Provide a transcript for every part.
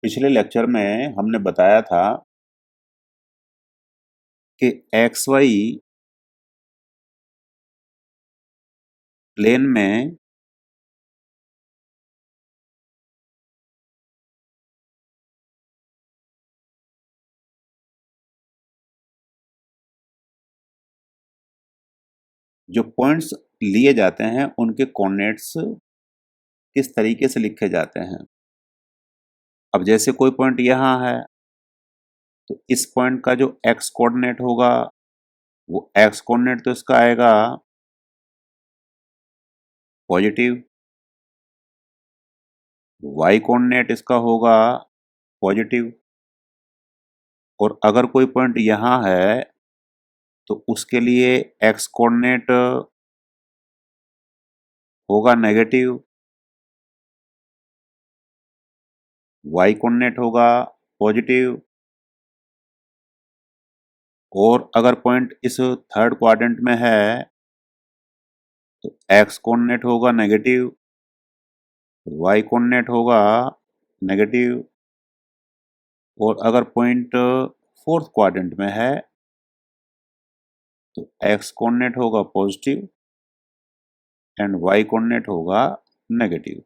पिछले लेक्चर में हमने बताया था कि एक्स वाई प्लेन में जो पॉइंट्स लिए जाते हैं उनके कोऑर्डिनेट्स किस तरीके से लिखे जाते हैं। अब जैसे कोई पॉइंट यहाँ है तो इस पॉइंट का जो एक्स कोऑर्डिनेट होगा वो एक्स कोऑर्डिनेट तो इसका आएगा पॉजिटिव, वाई कोऑर्डिनेट इसका होगा पॉजिटिव, और अगर कोई पॉइंट यहाँ है तो उसके लिए एक्स कोऑर्डिनेट होगा नेगेटिव, वाई कोऑर्डिनेट होगा पॉजिटिव, और अगर पॉइंट इस थर्ड क्वाड्रेंट में है तो एक्स कोऑर्डिनेट होगा नेगेटिव, वाई कोऑर्डिनेट होगा नेगेटिव, और अगर पॉइंट फोर्थ क्वाड्रेंट में है तो एक्स कोऑर्डिनेट होगा पॉजिटिव एंड वाई कोऑर्डिनेट होगा नेगेटिव।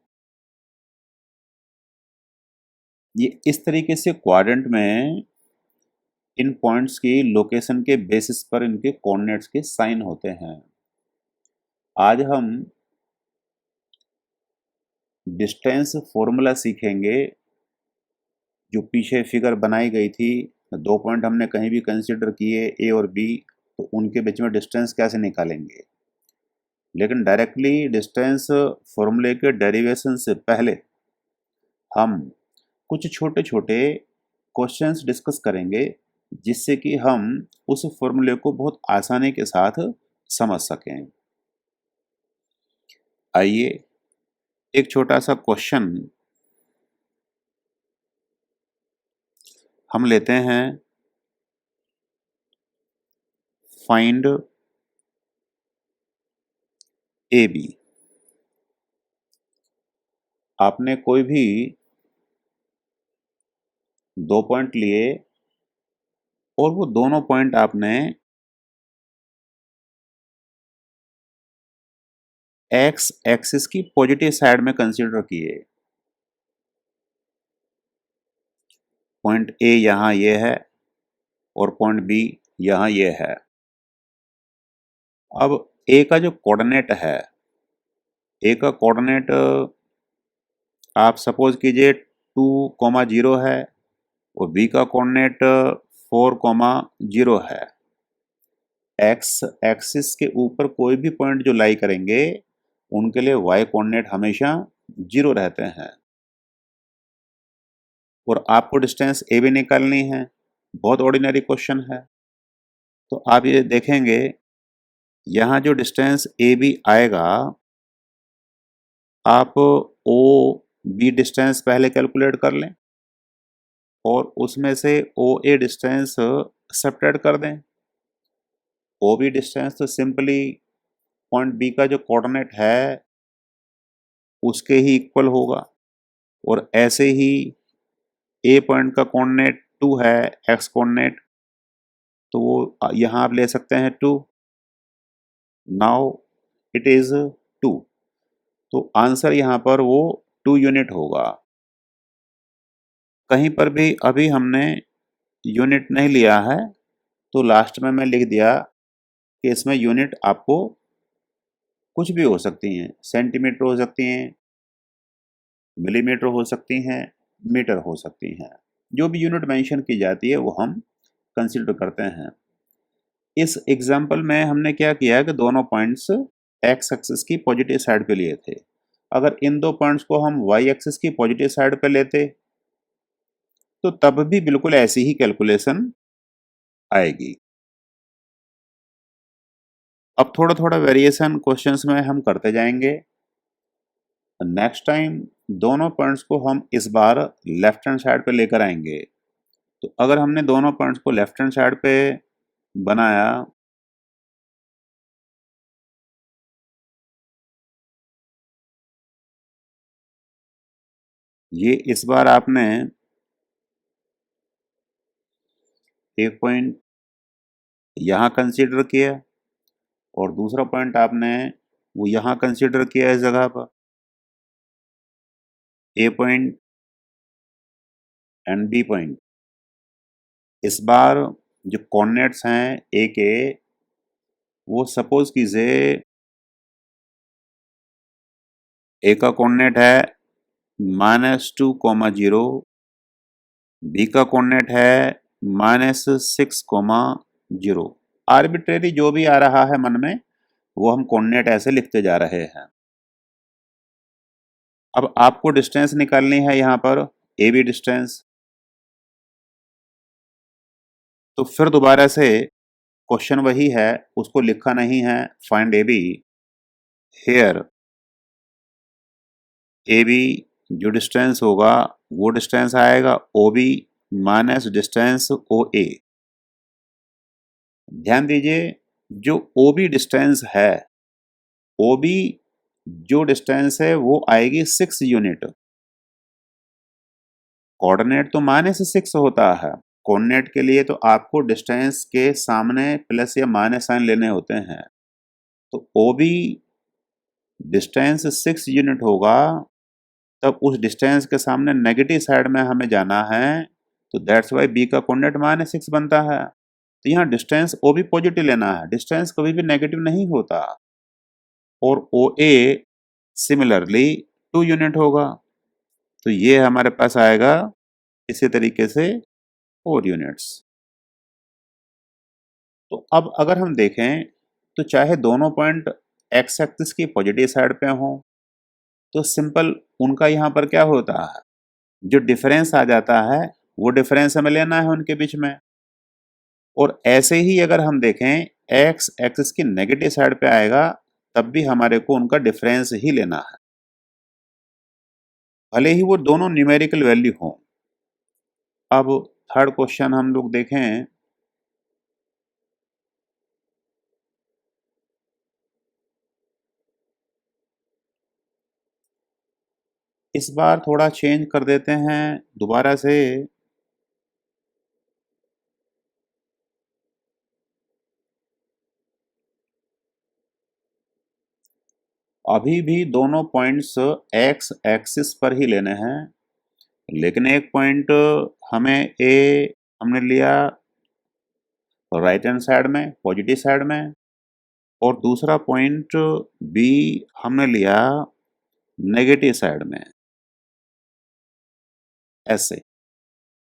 ये इस तरीके से क्वाड्रेंट में इन पॉइंट्स की लोकेशन के बेसिस पर इनके कोऑर्डिनेट्स के साइन होते हैं। आज हम डिस्टेंस फॉर्मूला सीखेंगे। जो पीछे फिगर बनाई गई थी, दो पॉइंट हमने कहीं भी कंसीडर किए ए और बी, तो उनके बीच में डिस्टेंस कैसे निकालेंगे। लेकिन डायरेक्टली डिस्टेंस फॉर्मूले के डेरिवेशन से पहले हम कुछ छोटे छोटे क्वेश्चंस डिस्कस करेंगे जिससे कि हम उस फॉर्मूले को बहुत आसानी के साथ समझ सकें। आइए एक छोटा सा क्वेश्चन हम लेते हैं। Find A B. आपने कोई भी दो पॉइंट लिए और वो दोनों पॉइंट आपने एक्स एक्सिस की पॉजिटिव साइड में कंसीडर किए। पॉइंट ए यहां ये है और पॉइंट बी यहां ये है। अब ए का जो कोऑर्डिनेट है, ए का कोऑर्डिनेट आप सपोज कीजिए 2,0 है और बी का कोऑर्डिनेट 4,0 है। एक्स एक्सिस के ऊपर कोई भी पॉइंट जो लाई करेंगे उनके लिए वाई कोऑर्डिनेट हमेशा 0 रहते हैं। और आपको डिस्टेंस ए भी निकालनी है। बहुत ऑर्डिनरी क्वेश्चन है। तो आप ये देखेंगे यहाँ जो डिस्टेंस ए बी आएगा, आप ओ बी डिस्टेंस पहले कैलकुलेट कर लें और उसमें से ओ ए डिस्टेंस सब्ट्रैक्ट कर दें। ओ बी डिस्टेंस तो सिंपली पॉइंट बी का जो कोऑर्डिनेट है उसके ही इक्वल होगा। और ऐसे ही ए पॉइंट का कोऑर्डिनेट 2 है, एक्स कोऑर्डिनेट, तो वो यहाँ आप ले सकते हैं 2। नाउ इट इज 2, तो आंसर यहाँ पर वो 2 यूनिट होगा। कहीं पर भी अभी हमने यूनिट नहीं लिया है तो लास्ट में मैं लिख दिया कि इसमें यूनिट आपको कुछ भी हो सकती हैं। सेंटीमीटर हो सकती हैं, मिलीमीटर हो सकती हैं, मीटर हो सकती हैं। जो भी यूनिट मेंशन की जाती है वो हम कंसीडर करते हैं। इस एग्जाम्पल में हमने क्या किया कि दोनों पॉइंट्स एक्स एक्सिस की पॉजिटिव साइड पे लिए थे। अगर इन दो पॉइंट्स को हम वाई एक्सिस की पॉजिटिव साइड पे लेते तो तब भी बिल्कुल ऐसी ही कैलकुलेशन आएगी। अब थोड़ा थोड़ा वेरिएशन क्वेश्चंस में हम करते जाएंगे। नेक्स्ट टाइम दोनों पॉइंट्स को हम इस बार लेफ्ट हैंड साइड पे लेकर आएंगे। तो अगर हमने दोनों पॉइंट्स को लेफ्ट हैंड साइड पे बनाया ये इस बार आपने एक पॉइंट यहाँ कंसीडर किया और दूसरा पॉइंट आपने वो यहाँ कंसीडर किया इस जगह पर, ए पॉइंट एंड बी पॉइंट। इस बार जो कोऑर्डिनेट्स हैं ए के, वो सपोज कीजिए ए का कोऑर्डिनेट है -2,0, बी का कोऑर्डिनेट है -6,0। आर्बिट्रेरी जो भी आ रहा है मन में वो हम कोऑर्डिनेट ऐसे लिखते जा रहे हैं। अब आपको डिस्टेंस निकालनी है यहाँ पर, ए बी डिस्टेंस। तो फिर दोबारा से क्वेश्चन वही है, उसको लिखा नहीं है, find A B. Here A B जो डिस्टेंस होगा वो डिस्टेंस आएगा O B minus distance O A. ध्यान दीजिए, जो ओ बी डिस्टेंस है, ओ बी जो डिस्टेंस है वो आएगी 6 यूनिट। कोऑर्डिनेट तो -6 होता है, कोऑर्डिनेट के लिए तो आपको डिस्टेंस के सामने प्लस या माइनस साइन लेने होते हैं। तो ओ बी डिस्टेंस 6 यूनिट होगा, तब उस डिस्टेंस के सामने नेगेटिव साइड में हमें जाना है, तो दैट्स वाई बी का कोऑर्डिनेट -6 बनता है। तो यहाँ डिस्टेंस ओ बी पॉजिटिव लेना है, डिस्टेंस कभी भी नेगेटिव नहीं होता। और ओ ए सिमिलरली 2 यूनिट होगा, तो ये हमारे पास आएगा इसी तरीके से 4 यूनिट्स। तो अब अगर हम देखें तो चाहे दोनों पॉइंट एक्स एक्सिस की पॉजिटिव साइड पे हों, तो सिंपल उनका यहाँ पर क्या होता है, जो डिफरेंस आ जाता है वो डिफरेंस हमें लेना है उनके बीच में। और ऐसे ही अगर हम देखें एक्स एक्सिस की नेगेटिव साइड पे आएगा, तब भी हमारे को उनका डिफरेंस ही लेना है, भले ही वो दोनों न्यूमेरिकल वैल्यू हों। अब थर्ड क्वेश्चन हम लोग देखें, इस बार थोड़ा चेंज कर देते हैं दोबारा से। अभी भी दोनों पॉइंट्स एक्स एक्सिस पर ही लेने हैं, लेकिन एक पॉइंट हमें ए हमने लिया राइट हैंड साइड में पॉजिटिव साइड में, और दूसरा पॉइंट बी हमने लिया नेगेटिव साइड में ऐसे।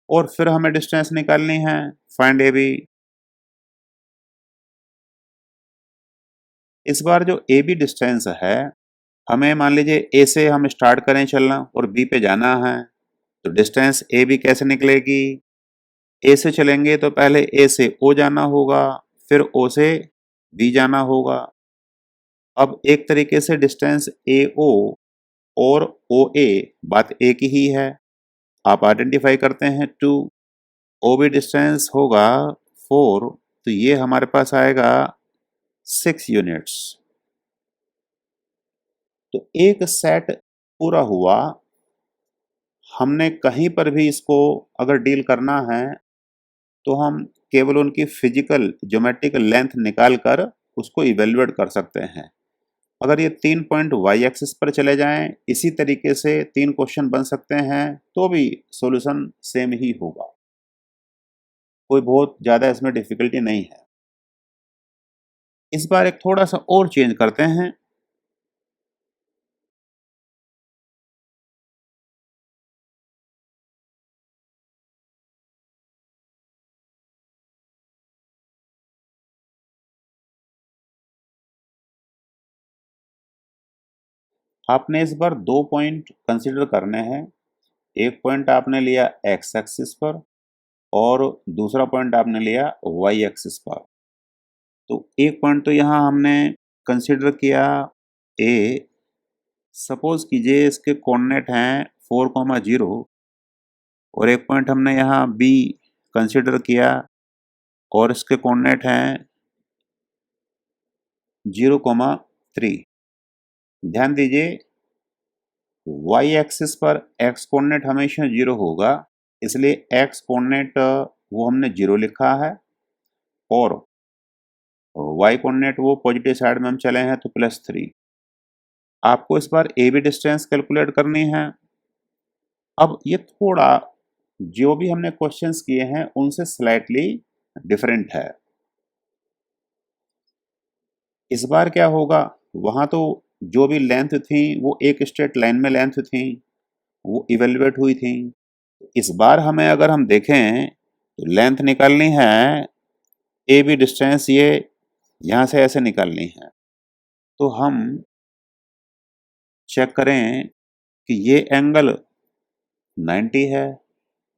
और फिर हमें डिस्टेंस निकालनी है, फाइंड ए बी। इस बार जो ए बी डिस्टेंस है, हमें मान लीजिए ए से हम स्टार्ट करें चलना और बी पे जाना है, तो डिस्टेंस ए बी कैसे निकलेगी, ए से चलेंगे तो पहले ए से ओ जाना होगा, फिर ओ से बी जाना होगा। अब एक तरीके से डिस्टेंस ए ओ और ओ ए बात एक ही है, आप आइडेंटिफाई करते हैं 2, ओ बी डिस्टेंस होगा 4, तो ये हमारे पास आएगा 6 यूनिट्स। तो एक सेट पूरा हुआ। हमने कहीं पर भी इसको अगर डील करना है, तो हम केवल उनकी फिजिकल ज्योमेट्रिकल लेंथ निकाल कर उसको इवेल्युएट कर सकते हैं। अगर ये 3 पॉइंट वाई एक्सिस पर चले जाएं, इसी तरीके से 3 क्वेश्चन बन सकते हैं, तो भी सॉल्यूशन सेम ही होगा, कोई बहुत ज़्यादा इसमें डिफिकल्टी नहीं है। इस बार एक थोड़ा सा और चेंज करते हैं। आपने इस बार 2 पॉइंट कंसिडर करने हैं। एक पॉइंट आपने लिया एक्स एक्सिस पर और दूसरा पॉइंट आपने लिया वाई एक्सिस पर। तो एक पॉइंट तो यहाँ हमने कंसिडर किया ए, सपोज कीजिए इसके कोऑर्डिनेट हैं 4,0, और एक पॉइंट हमने यहाँ बी कंसिडर किया और इसके कोऑर्डिनेट हैं 0,3। ध्यान दीजिए, वाई एक्सिस पर एक्स कोऑर्डिनेट हमेशा 0 होगा, इसलिए एक्स कोऑर्डिनेट वो हमने 0 लिखा है, और y कोऑर्डिनेट वो पॉजिटिव साइड में हम चले हैं तो +3। आपको इस बार ए बी डिस्टेंस कैलकुलेट करनी है। अब ये थोड़ा जो भी हमने क्वेश्चंस किए हैं उनसे स्लाइटली डिफरेंट है। इस बार क्या होगा, वहां तो जो भी लेंथ थी वो एक स्ट्रेट लाइन में लेंथ थी, वो इवेल्युएट हुई थी। इस बार हमें अगर हम देखें तो लेंथ निकालनी है, ए बी डिस्टेंस ये यहां से ऐसे निकालनी है। तो हम चेक करें कि ये एंगल 90 है,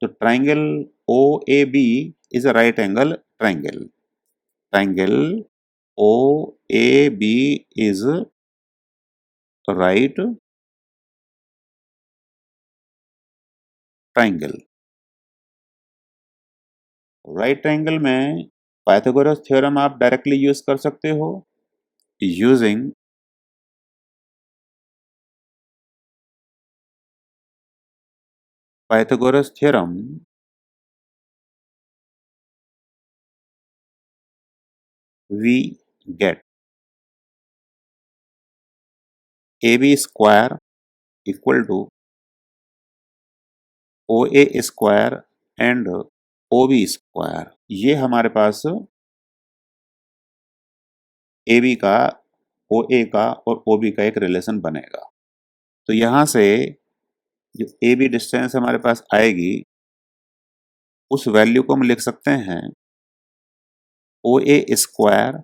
तो triangle O A B is a right angle triangle. Triangle O A B is right triangle. Right triangle में पाइथागोरस थ्योरम आप डायरेक्टली यूज कर सकते हो। Using Pythagoras theorem we get AB square equal to OA square and OB square। ये हमारे पास AB का, OA का और OB का एक रिलेशन बनेगा। तो यहाँ से जो AB डिस्टेंस हमारे पास आएगी उस वैल्यू को हम लिख सकते हैं OA square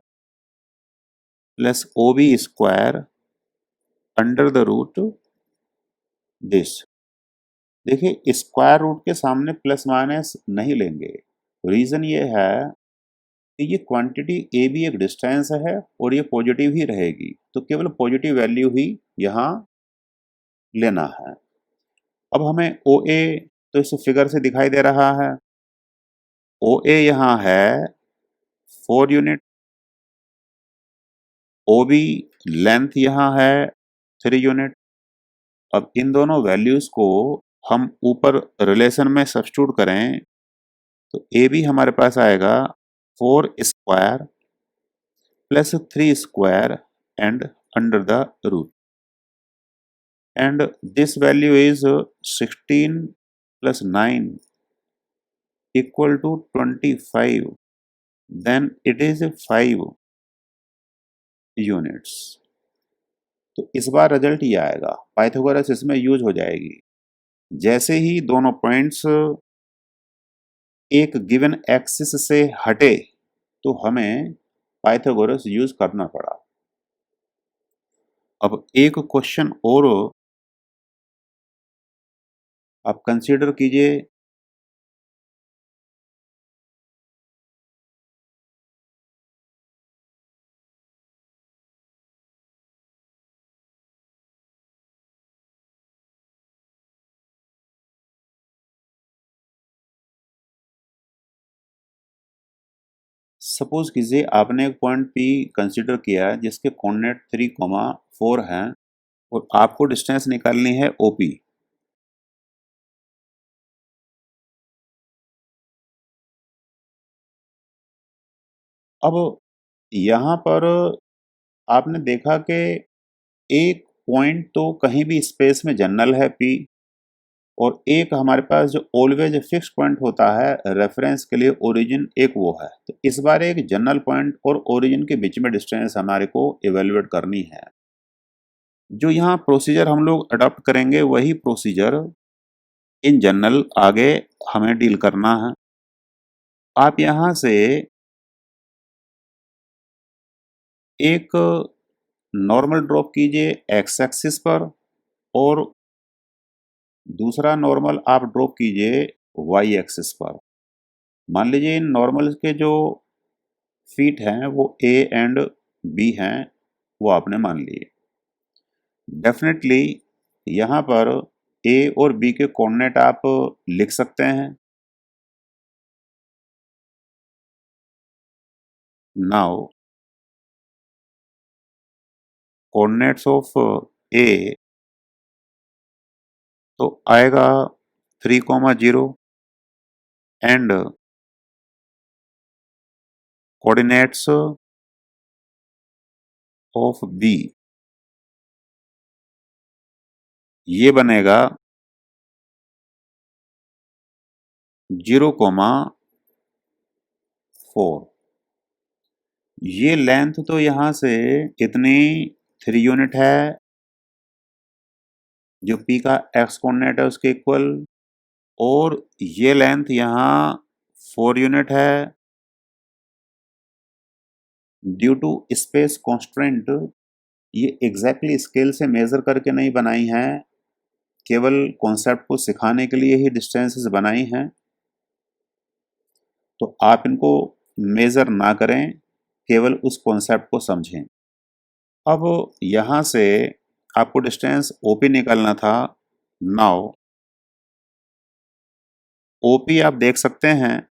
plus OB square under the root this. देखिए स्क्वायर रूट के सामने प्लस माइनस नहीं लेंगे। रीजन ये है कि ये क्वांटिटी ए भी एक डिस्टेंस है और ये पॉजिटिव ही रहेगी, तो केवल पॉजिटिव वैल्यू ही यहाँ लेना है। अब हमें ओ ए तो इस फिगर से दिखाई दे रहा है, ओ ए यहाँ है 4 यूनिट, ओ बी लेंथ यहाँ है 3 यूनिट। अब इन दोनों वैल्यूज को हम ऊपर रिलेशन में सब्स्टिट्यूट करें तो ए बी हमारे पास आएगा 4 square plus 3 square and under the root, and this value is 16 plus 9 equal to 25, then it is 5 units. तो इस बार रिजल्ट ये आएगा, पाइथागोरस इसमें यूज हो जाएगी। जैसे ही दोनों पॉइंट्स एक गिवन एक्सिस से हटे तो हमें पाइथागोरस यूज करना पड़ा। अब एक क्वेश्चन और आप कंसीडर कीजिए। सपोज कीजिए आपने एक पॉइंट पी कंसीडर किया जिसके कोऑर्डिनेट 3,4 हैं और आपको डिस्टेंस निकालनी है ओपी। अब यहाँ पर आपने देखा कि एक पॉइंट तो कहीं भी स्पेस में जनरल है पी, और एक हमारे पास जो ऑलवेज फिक्स पॉइंट होता है रेफरेंस के लिए ओरिजिन, एक वो है। तो इस बार एक जनरल पॉइंट और ओरिजिन के बीच में डिस्टेंस हमारे को इवेल्युएट करनी है। जो यहाँ प्रोसीजर हम लोग अडॉप्ट करेंगे वही प्रोसीजर इन जनरल आगे हमें डील करना है। आप यहाँ से एक नॉर्मल ड्रॉप कीजिए एक्स एक्सिस पर, और दूसरा नॉर्मल आप ड्रॉप कीजिए वाई एक्सिस पर। मान लीजिए इन नॉर्मल के जो फीट हैं वो ए एंड बी हैं, वो आपने मान लिए। डेफिनेटली यहाँ पर ए और बी के कोऑर्डिनेट आप लिख सकते हैं। नाउ कोऑर्डिनेट्स ऑफ ए तो आएगा 3,0 एंड कोऑर्डिनेट्स ऑफ बी, ये बनेगा 0,4। ये लेंथ तो यहां से इतनी 3 यूनिट है, जो p का x कोऑर्डिनेट है उसके इक्वल, और ये लेंथ यहाँ 4 यूनिट है। ड्यू टू स्पेस कॉन्स्ट्रेंट ये एग्जैक्टली स्केल से मेजर करके नहीं बनाई हैं, केवल कॉन्सेप्ट को सिखाने के लिए ही डिस्टेंसेस बनाई हैं। तो आप इनको मेजर ना करें, केवल उस कॉन्सेप्ट को समझें। अब यहाँ से आपको डिस्टेंस OP निकालना था। नाउ OP आप देख सकते हैं,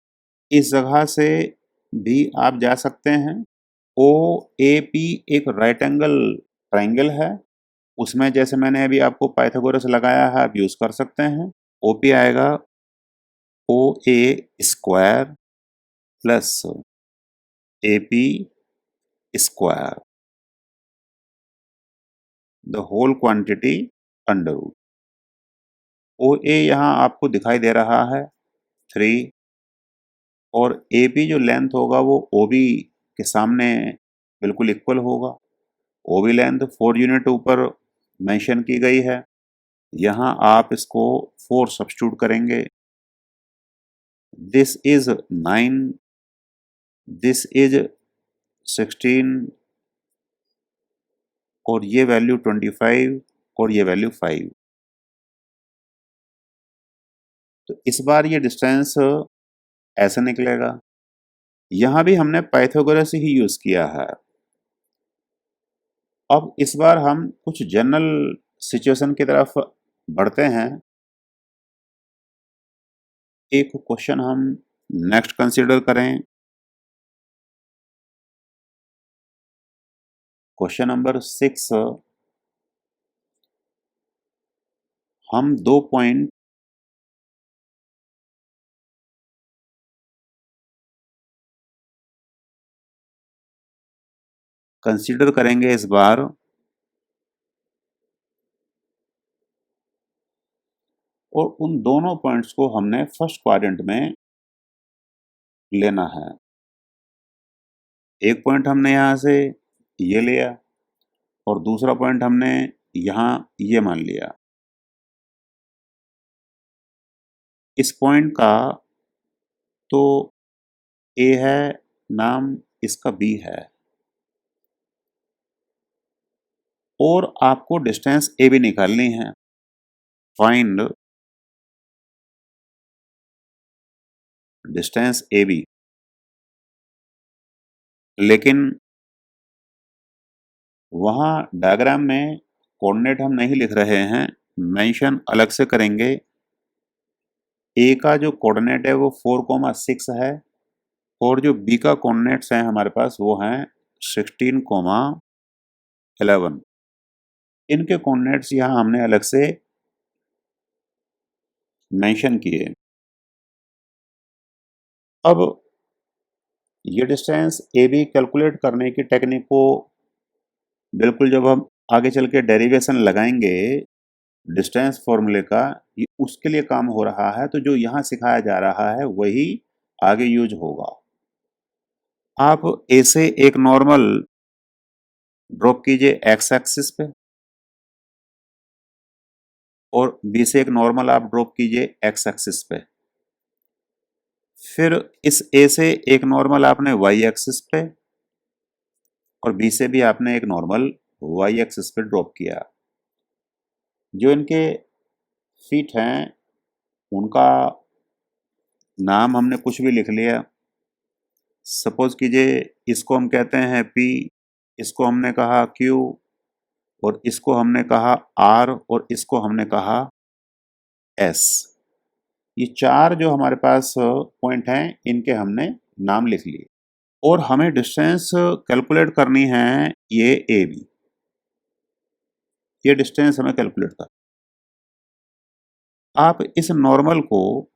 इस जगह से भी आप जा सकते हैं। OAP एक राइट एंगल ट्राइंगल है, उसमें जैसे मैंने अभी आपको पाइथागोरस लगाया है आप यूज कर सकते हैं। OP आएगा OA square plus AP square the whole quantity under root. OA यहाँ आपको दिखाई दे रहा है 3, और AP जो लेंथ होगा वो OB के सामने बिल्कुल इक्वल होगा। OB लेंथ 4 यूनिट ऊपर मेंशन की गई है, यहाँ आप इसको 4 सब्स्टिट्यूट करेंगे। दिस इज 9, दिस इज 16, और ये वैल्यू 25, और ये वैल्यू 5। तो इस बार ये डिस्टेंस ऐसे निकलेगा। यहाँ भी हमने पाइथागोरस ही यूज किया है। अब इस बार हम कुछ जनरल सिचुएशन की तरफ बढ़ते हैं। एक क्वेश्चन हम नेक्स्ट कंसीडर करें। क्वेश्चन नंबर 6, हम 2 पॉइंट कंसीडर करेंगे इस बार। और उन दोनों पॉइंट्स को हमने फर्स्ट क्वाड्रेंट में लेना है। एक पॉइंट हमने यहाँ से ये लिया, और दूसरा पॉइंट हमने यहाँ ये मान लिया। इस पॉइंट का तो A है, नाम इसका B है, और आपको डिस्टेंस AB निकालनी है। Find distance AB। लेकिन वहाँ डायग्राम में कोऑर्डिनेट हम नहीं लिख रहे हैं, मेंशन अलग से करेंगे। A का जो कोऑर्डिनेट है वो 4,6 है, और जो B का कोऑर्डिनेट्स हैं हमारे पास वो हैं 16,11। इनके कोऑर्डिनेट्स यहाँ हमने अलग से मेंशन किए। अब ये डिस्टेंस AB कैलकुलेट करने की टेक्निक को बिल्कुल जब हम आगे चल के डेरिवेशन लगाएंगे डिस्टेंस फॉर्मूले का, ये उसके लिए काम हो रहा है, तो जो यहाँ सिखाया जा रहा है वही आगे यूज होगा। आप A से एक नॉर्मल ड्रॉप कीजिए x एक्सिस पे, और B से एक नॉर्मल आप ड्रॉप कीजिए x एक्सिस पे। फिर इस A से एक नॉर्मल आपने y एक्सिस पे, और B से भी आपने एक नॉर्मल y एक्सिस पे ड्रॉप किया। जो इनके फीट हैं उनका नाम हमने कुछ भी लिख लिया। सपोज कीजिए इसको हम कहते हैं P, इसको हमने कहा Q, और इसको हमने कहा R, और इसको हमने कहा S। ये 4 जो हमारे पास पॉइंट हैं इनके हमने नाम लिख लिए, और हमें डिस्टेंस कैलकुलेट करनी है ये AB। ये डिस्टेंस हमें कैलकुलेट कर, आप इस नॉर्मल को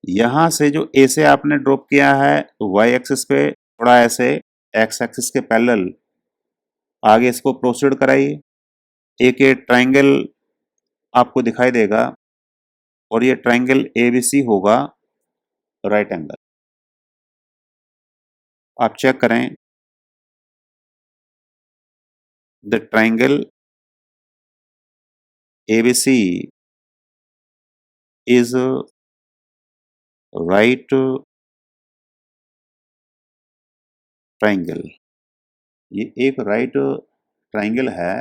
यहाँ से जो A से आपने ड्रॉप किया है y एक्सिस पे, थोड़ा ऐसे एक्स एक्सिस के पैरेलल आगे इसको प्रोसीड कराइए। एक ये ट्राइंगल आपको दिखाई देगा और ये ट्राइंगल एबीसी होगा राइट एंगल। आप चेक करें, the triangle ABC is right triangle. ये एक राइट ट्राइंगल है।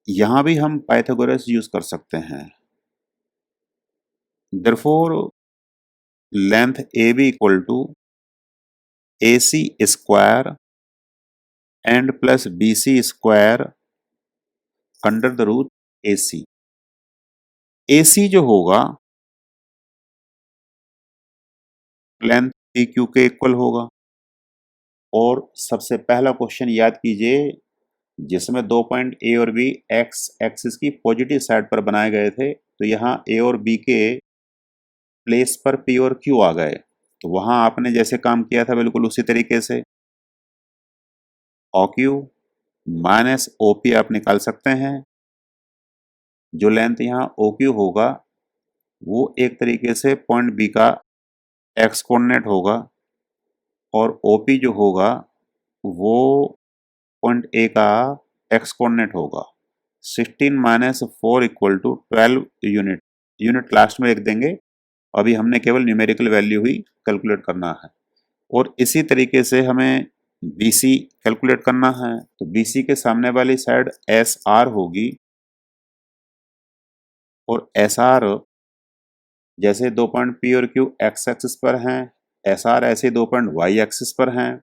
यहां भी हम पाइथागोरस यूज कर सकते हैं। Therefore length A B equal to A C square and plus B C square under the root A C. A C जो होगा लेंथ पी क्यू के इक्वल होगा। और सबसे पहला क्वेश्चन याद कीजिए जिसमें दो पॉइंट ए और बी एक्स एक्सिस की पॉजिटिव साइड पर बनाए गए थे, तो यहाँ ए और बी के प्लेस पर पी और क्यू आ गए। तो वहां आपने जैसे काम किया था बिल्कुल उसी तरीके से O Q minus O P आप निकाल सकते हैं। जो लेंथ यहाँ ओ क्यू होगा वो एक तरीके से पॉइंट बी का एक्स कोऑर्डिनेट होगा और ओ पी जो होगा वो पॉइंट ए का एक्स कोऑर्डिनेट होगा। 16 minus 4 equal to 12 unit. Unit last में लिख देंगे, अभी हमने केवल न्यूमेरिकल वैल्यू ही कैलकुलेट करना है। और इसी तरीके से हमें BC कैलकुलेट करना है। तो BC के सामने वाली साइड SR होगी और SR जैसे दो पॉइंट P और Q एक्स एक्सिस पर हैं, SR ऐसे दो पॉइंट Y एक्सिस पर हैं।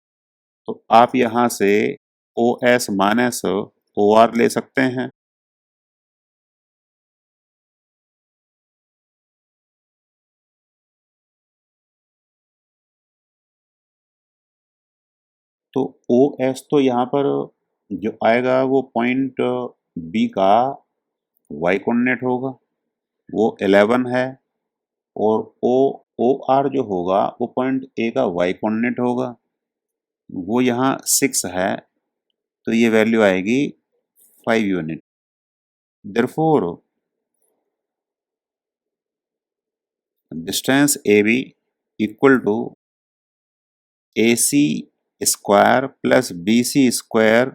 तो आप यहाँ से OS माइनस OR ले सकते हैं। तो OS तो यहाँ पर जो आएगा वो पॉइंट B का Y कोऑर्डिनेट होगा, वो 11 है। और OR जो होगा वो पॉइंट A का Y कोऑर्डिनेट होगा, वो यहाँ 6 है। तो ये वैल्यू आएगी 5 unit. Therefore distance AB equal to AC square plus BC square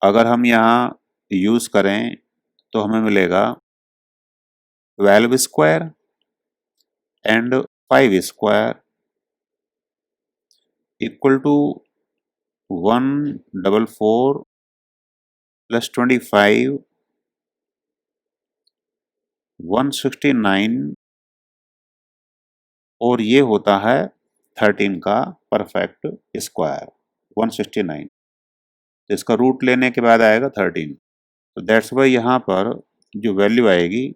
अगर हम यहाँ यूज करें तो हमें मिलेगा 12 square and 5 square equal to 144 plus 25 169 और ये होता है 13 का परफेक्ट स्क्वायर 169। तो इसका रूट लेने के बाद आएगा 13। तो दैट्स वाई यहाँ पर जो वैल्यू आएगी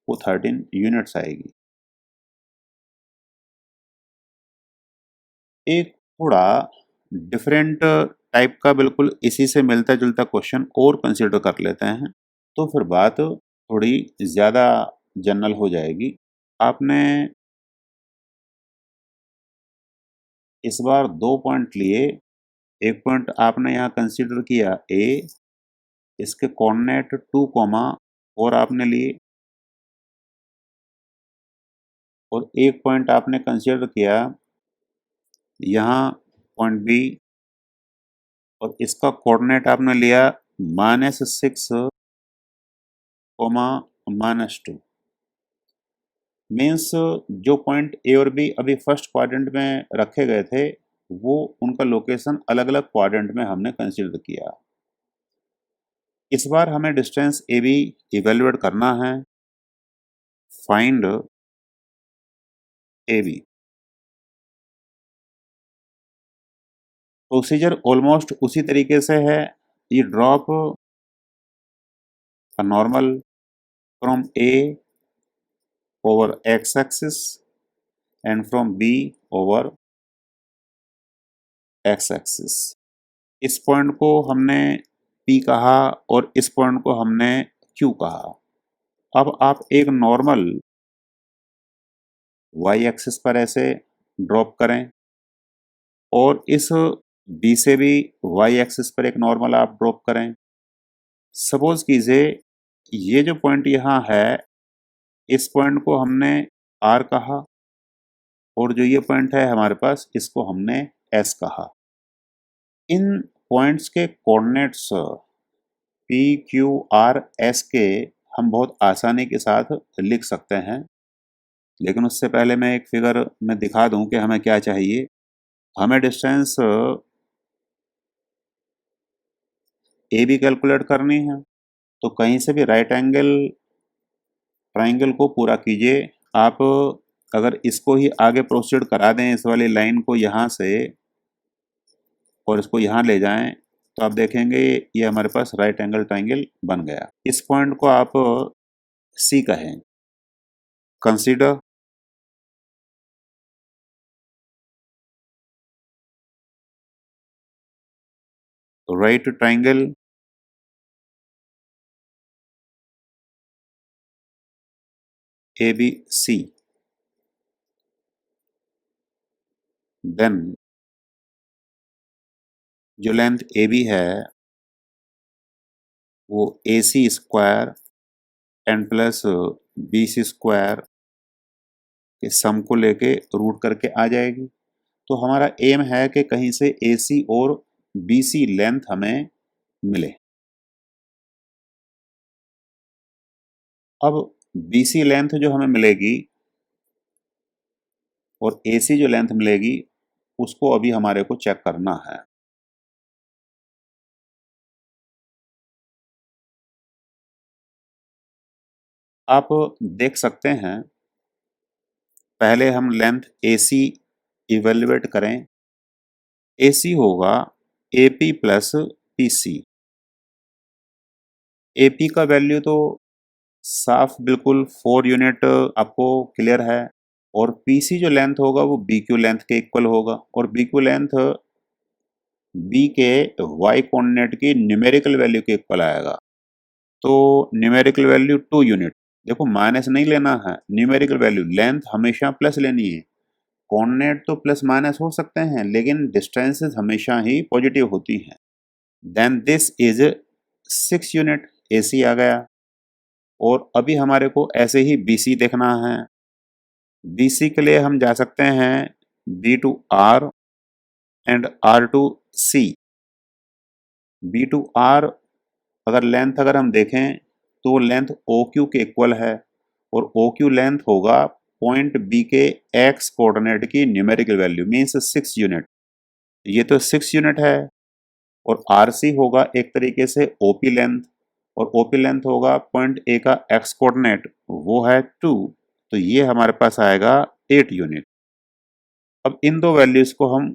वो 13 यूनिट्स आएगी। एक थोड़ा डिफरेंट टाइप का बिल्कुल इसी से मिलता जुलता क्वेश्चन और कंसिडर कर लेते हैं, तो फिर बात थोड़ी ज़्यादा जनरल हो जाएगी। आपने इस बार दो पॉइंट लिए, एक पॉइंट आपने यहाँ कंसिडर किया ए, इसके कोऑर्डिनेट 2, और आपने लिए, और एक पॉइंट आपने कंसिडर किया यहाँ पॉइंट बी और इसका कोऑर्डिनेट आपने लिया -6, -2। मीन्स जो पॉइंट ए और बी अभी फर्स्ट क्वाड्रेंट में रखे गए थे वो उनका लोकेशन अलग अलग क्वाड्रेंट में हमने कंसिडर किया। इस बार हमें डिस्टेंस ए बी इवेल्युएट करना है। Find A B. Procedure almost उसी तरीके से है। ये drop a normal from A over x axis and from B over x axis। इस पॉइंट को हमने P कहा और इस पॉइंट को हमने Q कहा। अब आप एक नॉर्मल वाई एक्सिस पर ऐसे ड्रॉप करें और इस बी से भी वाई एक्सिस पर एक नॉर्मल आप ड्रॉप करें। सपोज कीजिए ये जो पॉइंट यहाँ है, इस पॉइंट को हमने आर कहा और जो ये पॉइंट है हमारे पास, इसको हमने एस कहा। इन पॉइंट्स के coordinates P Q R S के हम बहुत आसानी के साथ लिख सकते हैं, लेकिन उससे पहले मैं एक फिगर में दिखा दूं कि हमें क्या चाहिए। हमें डिस्टेंस ए बी कैलकुलेट करनी है, तो कहीं से भी राइट एंगल ट्राइंगल को पूरा कीजिए। आप अगर इसको ही आगे प्रोसीड करा दें, इस वाली लाइन को यहाँ से और इसको यहाँ ले जाएं, तो आप देखेंगे ये हमारे पास राइट एंगल ट्राइंगल बन गया। इस पॉइंट को आप सी कहें। Consider right triangle A B C, then जो लेंथ ए बी है वो A C square and plus B C square के सम को लेके रूट करके आ जाएगी। तो हमारा एम है कि कहीं से ए सी और बी सी लेंथ हमें मिले। अब बी सी लेंथ जो हमें मिलेगी और ए सी जो लेंथ मिलेगी, उसको अभी हमारे को चेक करना है। आप देख सकते हैं, पहले हम लेंथ ए सी इवेल्युएट करें। ए सी होगा A P plus P C. A P का वैल्यू तो साफ बिल्कुल 4 यूनिट आपको क्लियर है, और पी सी जो लेंथ होगा वो बी क्यू लेंथ के इक्वल होगा, और बी क्यू लेंथ बी के वाई कोऑर्डिनेट की न्यूमेरिकल वैल्यू के इक्वल आएगा। तो न्यूमेरिकल वैल्यू 2 यूनिट। देखो माइनस नहीं लेना है, न्यूमेरिकल वैल्यू लेंथ हमेशा प्लस लेनी है। कोऑर्डिनेट तो प्लस माइनस हो सकते हैं, लेकिन डिस्टेंसेस हमेशा ही पॉजिटिव होती हैं। Then this is 6 unit. A C आ गया, और अभी हमारे को ऐसे ही बी सी देखना है। बी सी के लिए हम जा सकते हैं B to R and R to C. B to R अगर लेंथ अगर हम देखें तो लेंथ ओ क्यू के इक्वल है, और ओ क्यू लेंथ होगा पॉइंट बी के एक्स कोऑर्डिनेट की न्यूमेरिकल वैल्यू मीन्स 6 यूनिट। ये तो 6 यूनिट है। और आर सी होगा एक तरीके से ओपी लेंथ, और ओपी लेंथ होगा पॉइंट ए का एक्स कोऑर्डिनेट, वो है 2। तो ये हमारे पास आएगा 8 यूनिट। अब इन दो वैल्यूज को हम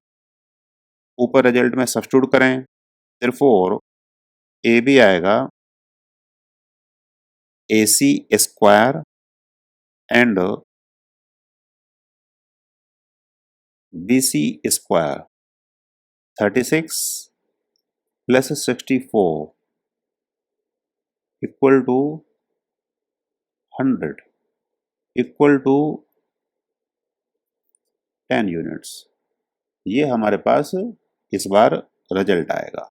ऊपर रिजल्ट में सब्स्टिट्यूट करें, देयरफॉर ए बी आएगा A C square and B C square 36 plus 64 equal to 100 equal to 10 units. ये हमारे पास इस बार रिजल्ट आएगा।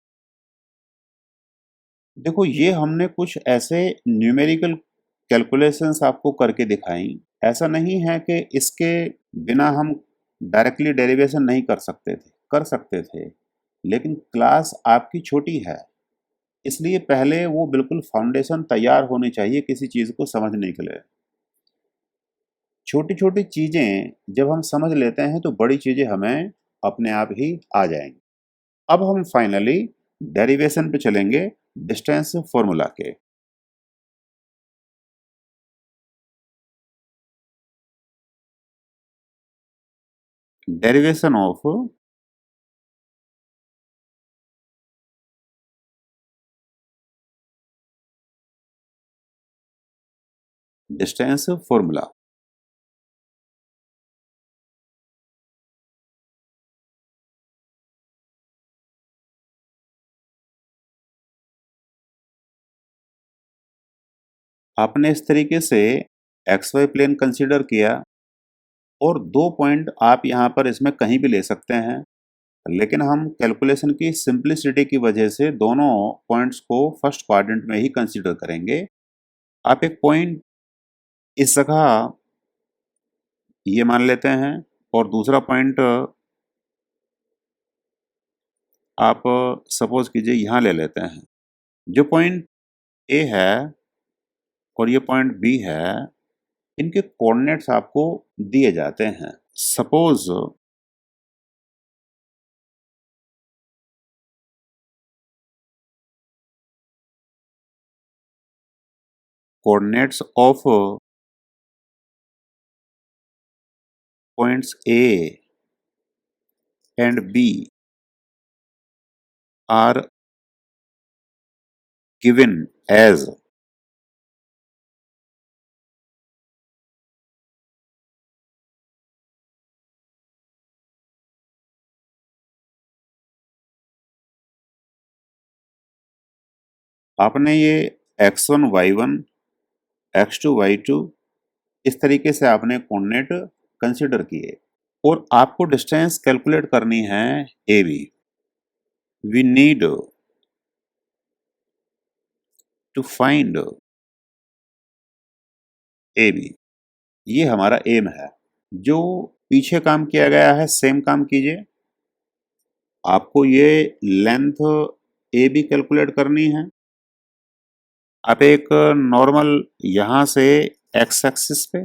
देखो ये हमने कुछ ऐसे न्यूमेरिकल कैलकुलेशंस आपको करके दिखाई। ऐसा नहीं है कि इसके बिना हम डायरेक्टली डेरिवेशन नहीं कर सकते थे, कर सकते थे, लेकिन क्लास आपकी छोटी है, इसलिए पहले वो बिल्कुल फाउंडेशन तैयार होनी चाहिए किसी चीज़ को समझने के लिए। छोटी छोटी चीज़ें जब हम समझ लेते हैं तो बड़ी चीज़ें हमें अपने आप ही आ जाएंगी। अब हम फाइनली डेरिवेशन पे चलेंगे डिस्टेंस फॉर्मूला के। Derivation of distance formula. आपने इस तरीके से एक्स वाई प्लेन कंसीडर किया, और 2 पॉइंट आप यहाँ पर इसमें कहीं भी ले सकते हैं, लेकिन हम कैलकुलेशन की सिंप्लिसिटी की वजह से दोनों पॉइंट्स को फर्स्ट क्वाड्रेंट में ही कंसीडर करेंगे। आप एक पॉइंट इस जगह ये मान लेते हैं और दूसरा पॉइंट आप सपोज कीजिए यहाँ ले लेते हैं। जो पॉइंट ए है और ये पॉइंट बी है, इनके कोऑर्डिनेट्स आपको दिए जाते हैं। Suppose coordinates of points A and B are given as आपने ये x1 y1 x2 y2 इस तरीके से आपने कोऑर्डिनेट कंसीडर किए और आपको डिस्टेंस कैलकुलेट करनी है A B. We need to find A B, ये हमारा एम है। जो पीछे काम किया गया है सेम काम कीजिए। आपको ये लेंथ ए बी कैलकुलेट करनी है। आप एक नॉर्मल यहां से एक्स एक्सिस पे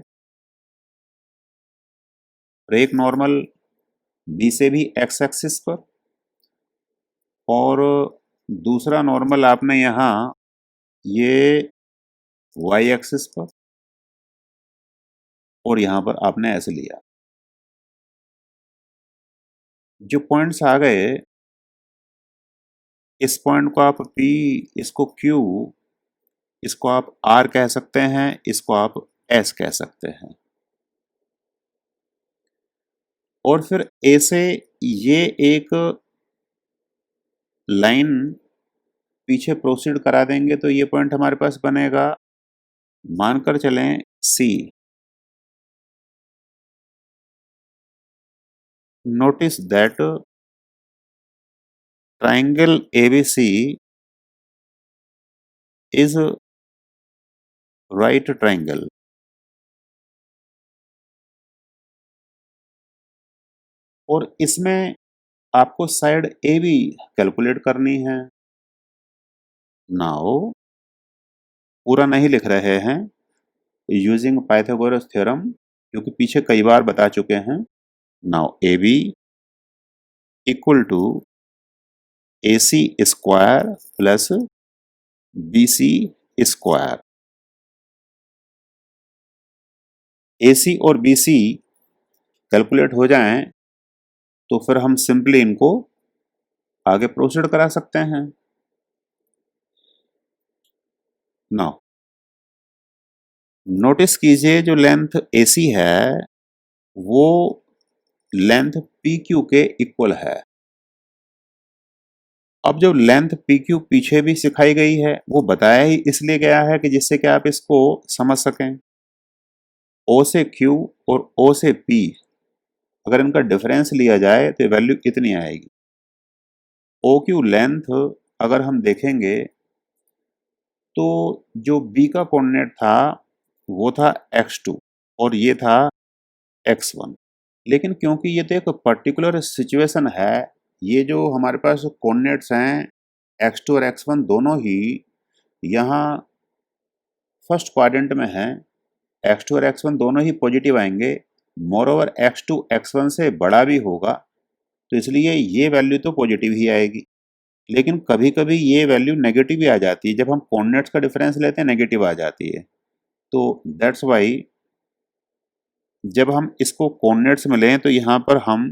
और एक नॉर्मल बी से भी एक्स एक्सिस पर और दूसरा नॉर्मल आपने यहाँ ये वाई एक्सिस पर और यहाँ पर आपने ऐसे लिया। जो पॉइंट्स आ गए, इस पॉइंट को आप P, इसको Q, इसको आप R कह सकते हैं, इसको आप S कह सकते हैं। और फिर A से ये एक लाइन पीछे प्रोसीड करा देंगे तो ये पॉइंट हमारे पास बनेगा, मानकर चलें C। Notice that triangle ABC is right triangle और इसमें आपको साइड ए बी कैलकुलेट करनी है। नाउ पूरा नहीं लिख रहे हैं, यूजिंग पाइथागोरस थ्योरम, क्योंकि पीछे कई बार बता चुके हैं। Now A B equal to A C square plus B C square. A C और बी सी कैलकुलेट हो जाएं तो फिर हम सिंपली इनको आगे प्रोसीड करा सकते हैं। नाउ नोटिस कीजिए जो लेंथ AC है वो लेंथ PQ के इक्वल है। अब जो लेंथ PQ पीछे भी सिखाई गई है वो बताया ही इसलिए गया है कि जिससे कि आप इसको समझ सकें। O से Q और O से P अगर इनका डिफरेंस लिया जाए तो वैल्यू कितनी आएगी। OQ लेंथ अगर हम देखेंगे तो जो B का कोऑर्डिनेट था वो था x2 और ये था x1। लेकिन क्योंकि ये तो एक पर्टिकुलर सिचुएशन है, ये जो हमारे पास कोऑर्डिनेट्स हैं x2 और x1 दोनों ही यहाँ फर्स्ट क्वाड्रेंट में हैं, x2 और x1 दोनों ही पॉजिटिव आएंगे। मोरओवर x2 x1 से बड़ा भी होगा तो इसलिए ये वैल्यू तो पॉजिटिव ही आएगी। लेकिन कभी कभी ये वैल्यू नेगेटिव भी आ जाती है, जब हम कोऑर्डिनेट्स का डिफरेंस लेते हैं नेगेटिव आ जाती है। तो दैट्स वाई जब हम इसको कोऑर्डिनेट्स में लें तो यहाँ पर हम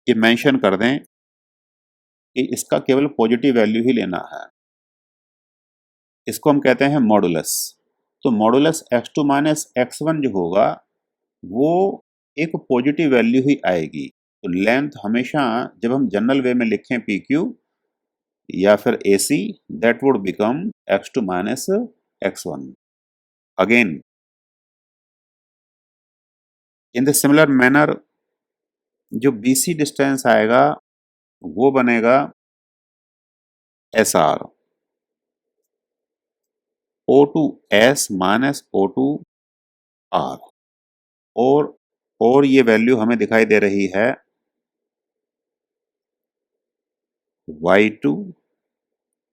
ये मेंशन कर दें कि इसका केवल पॉजिटिव वैल्यू ही लेना है। इसको हम कहते हैं मॉडुलस। तो मॉडुलस x2 माइनस x1 जो होगा वो एक पॉजिटिव वैल्यू ही आएगी। तो लेंथ हमेशा जब हम जनरल वे में लिखें PQ या फिर AC, that would become x2 minus x1। Again in the similar manner जो BC डिस्टेंस आएगा वो बनेगा SR, O2S माइनस O2R, और ये वैल्यू हमें दिखाई दे रही है Y2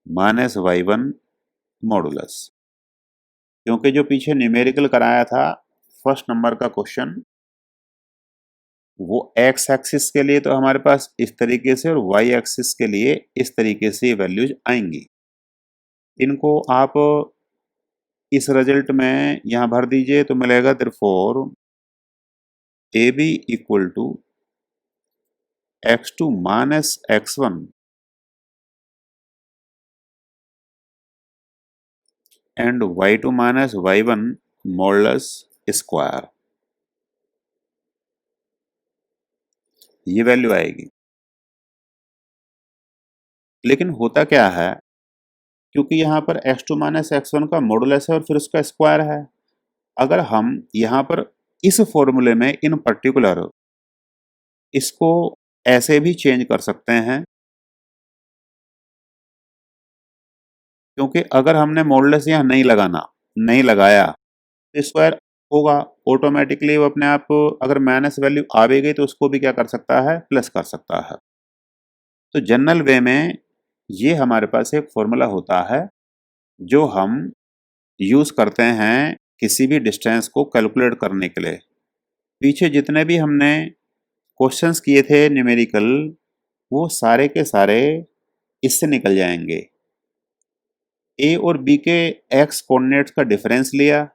माइनस Y1 मॉडुलस, क्योंकि जो पीछे न्यूमेरिकल कराया था फर्स्ट नंबर का क्वेश्चन, वो एक्स एक्सिस के लिए तो हमारे पास इस तरीके से और वाई एक्सिस के लिए इस तरीके से वैल्यूज आएंगी। इनको आप इस रिजल्ट में यहां भर दीजिए तो मिलेगा therefore A B equal to x2 minus x1 and y2 minus y1 modulus square, ये वैल्यू आएगी। लेकिन होता क्या है, क्योंकि यहाँ पर x2 माइनस x1 का मॉडुलस है और फिर उसका स्क्वायर है, अगर हम यहाँ पर इस फॉर्मूले में इन पर्टिकुलर इसको ऐसे भी चेंज कर सकते हैं, क्योंकि अगर हमने मॉडुलस यहाँ नहीं लगाया तो स्क्वायर होगा ऑटोमेटिकली, वो अपने आप अगर माइनस वैल्यू आ भी गई तो उसको भी क्या कर सकता है, प्लस कर सकता है। तो जनरल वे में ये हमारे पास एक फॉर्मूला होता है जो हम यूज करते हैं किसी भी डिस्टेंस को कैलकुलेट करने के लिए। पीछे जितने भी हमने क्वेश्चंस किए थे न्यूमेरिकल, वो सारे के सारे इससे निकल जाएंगे। ए और बी के एक्स कोऑर्डिनेट्स का डिफरेंस लिया,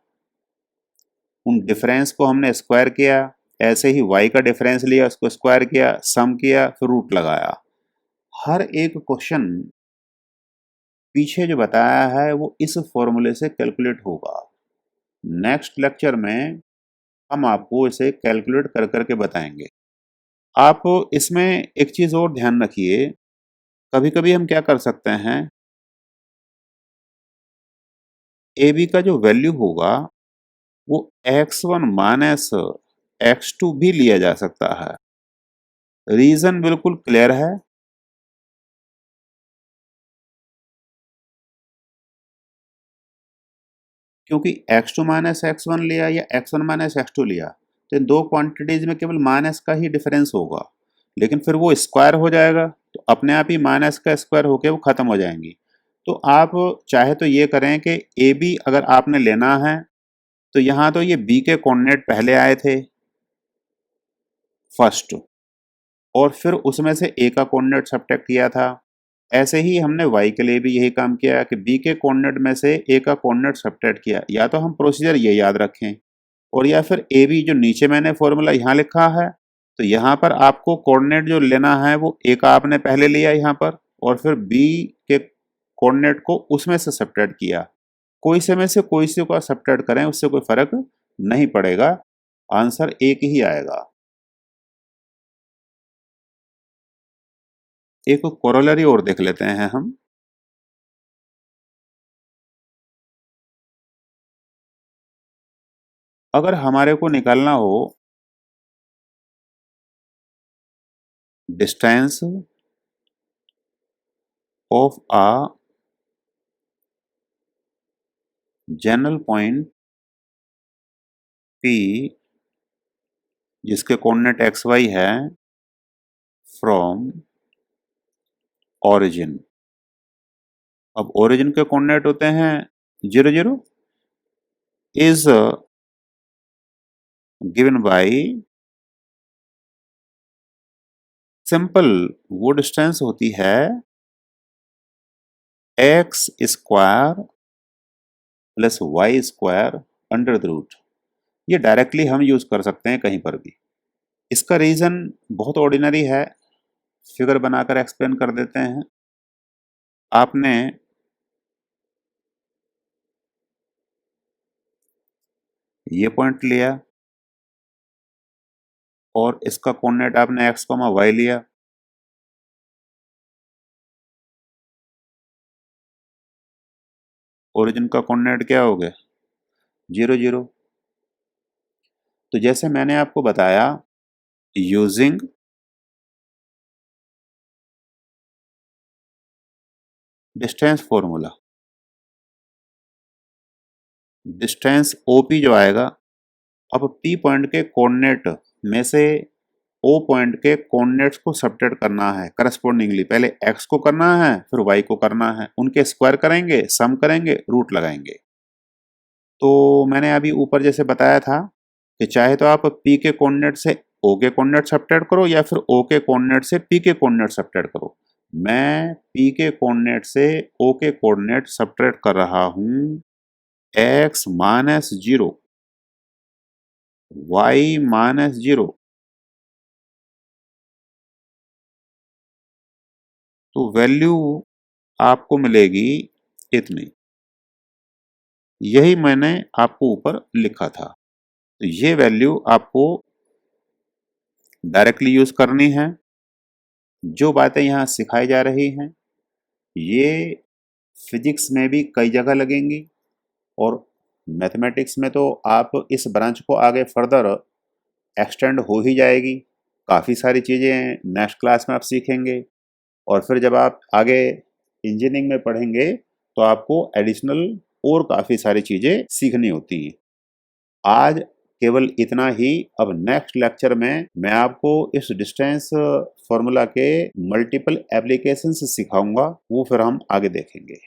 उन डिफरेंस को हमने स्क्वायर किया, ऐसे ही वाई का डिफरेंस लिया, उसको स्क्वायर किया, सम किया, फिर रूट लगाया। हर एक क्वेश्चन पीछे जो बताया है वो इस फॉर्मूले से कैलकुलेट होगा। नेक्स्ट लेक्चर में हम आपको इसे कैलकुलेट कर करके बताएंगे। आप इसमें एक चीज और ध्यान रखिए, कभी कभी हम क्या कर सकते हैं, ए बी का जो वैल्यू होगा वो x1 माइनस x2 भी लिया जा सकता है। रीजन बिल्कुल क्लियर है, क्योंकि x2 माइनस x1 लिया या x1 माइनस x2 लिया तो इन दो क्वांटिटीज में केवल माइनस का ही डिफरेंस होगा, लेकिन फिर वो स्क्वायर हो जाएगा तो अपने आप ही माइनस का स्क्वायर होके वो खत्म हो जाएंगी। तो आप चाहे तो ये करें कि ए बी अगर आपने लेना है तो यहाँ तो ये बी के कोऑर्डिनेट पहले आए थे फर्स्ट, और फिर उसमें से ए का कोऑर्डिनेट सब्ट्रैक्ट किया था। ऐसे ही हमने y के लिए भी यही काम किया कि b के कोऑर्डिनेट में से a का कोऑर्डिनेट सब्ट्रैक्ट किया। या तो हम प्रोसीजर ये याद रखें, और या फिर ए बी जो नीचे मैंने फॉर्मूला यहाँ लिखा है, तो यहाँ पर आपको कोऑर्डिनेट जो लेना है वो a का आपने पहले लिया यहाँ पर, और फिर b के कोऑर्डिनेट को उसमें से सब्ट्रैक्ट किया। कोई से में से कोई से को सब्ट्रैक्ट करें उससे कोई फर्क नहीं पड़ेगा, आंसर एक ही आएगा। एक कोरोलरी और देख लेते हैं हम। अगर हमारे को निकालना हो distance of a general point P जिसके कोऑर्डिनेट एक्स वाई है फ्रॉम ओरिजिन। अब ओरिजिन के कोऑर्डिनेट होते हैं 0 0, इज गिवन बाय सिंपल, वो डिस्टेंस होती है X square plus Y square under the root. ये डायरेक्टली हम यूज कर सकते हैं कहीं पर भी। इसका रीजन बहुत ऑर्डिनरी है, फिगर बनाकर एक्सप्लेन कर देते हैं। आपने ये पॉइंट लिया और इसका कोऑर्डिनेट आपने एक्स कॉमा वाई लिया, ओरिजिन का कोऑर्डिनेट क्या हो गया 0 0। तो जैसे मैंने आपको बताया, using distance formula, distance OP जो आएगा, अब पी पॉइंट के कोऑर्डिनेट में से ओ पॉइंट के कोऑर्डिनेट्स को सबट्रैक्ट करना है करस्पॉन्डिंगली। पहले एक्स को करना है, फिर वाई को करना है, उनके स्क्वायर करेंगे, सम करेंगे, रूट लगाएंगे। तो मैंने अभी ऊपर जैसे बताया था कि चाहे तो आप पी के कोऑर्डिनेट से ओ के कोऑर्डिनेट सबट्रैक्ट करो या फिर ओ के कोऑर्डिनेट से पी के कोऑर्डिनेट सबट्रैक्ट करो। मैं पी के कोऑर्डिनेट से ओ के कोऑर्डिनेट सबट्रैक्ट कर रहा हूं, X minus zero, Y minus zero. तो वैल्यू आपको मिलेगी इतनी। यही मैंने आपको ऊपर लिखा था। तो ये वैल्यू आपको डायरेक्टली यूज करनी है। जो बातें यहाँ सिखाई जा रही हैं ये फिजिक्स में भी कई जगह लगेंगी और मैथमेटिक्स में तो आप इस ब्रांच को आगे फर्दर एक्सटेंड हो ही जाएगी। काफ़ी सारी चीज़ें नेक्स्ट क्लास में आप सीखेंगे और फिर जब आप आगे इंजीनियरिंग में पढ़ेंगे तो आपको एडिशनल और काफ़ी सारी चीज़ें सीखनी होती हैं। आज केवल इतना ही। अब नेक्स्ट लेक्चर में मैं आपको इस डिस्टेंस फॉर्मूला के मल्टीपल एप्लीकेशंस सिखाऊंगा, वो फिर हम आगे देखेंगे।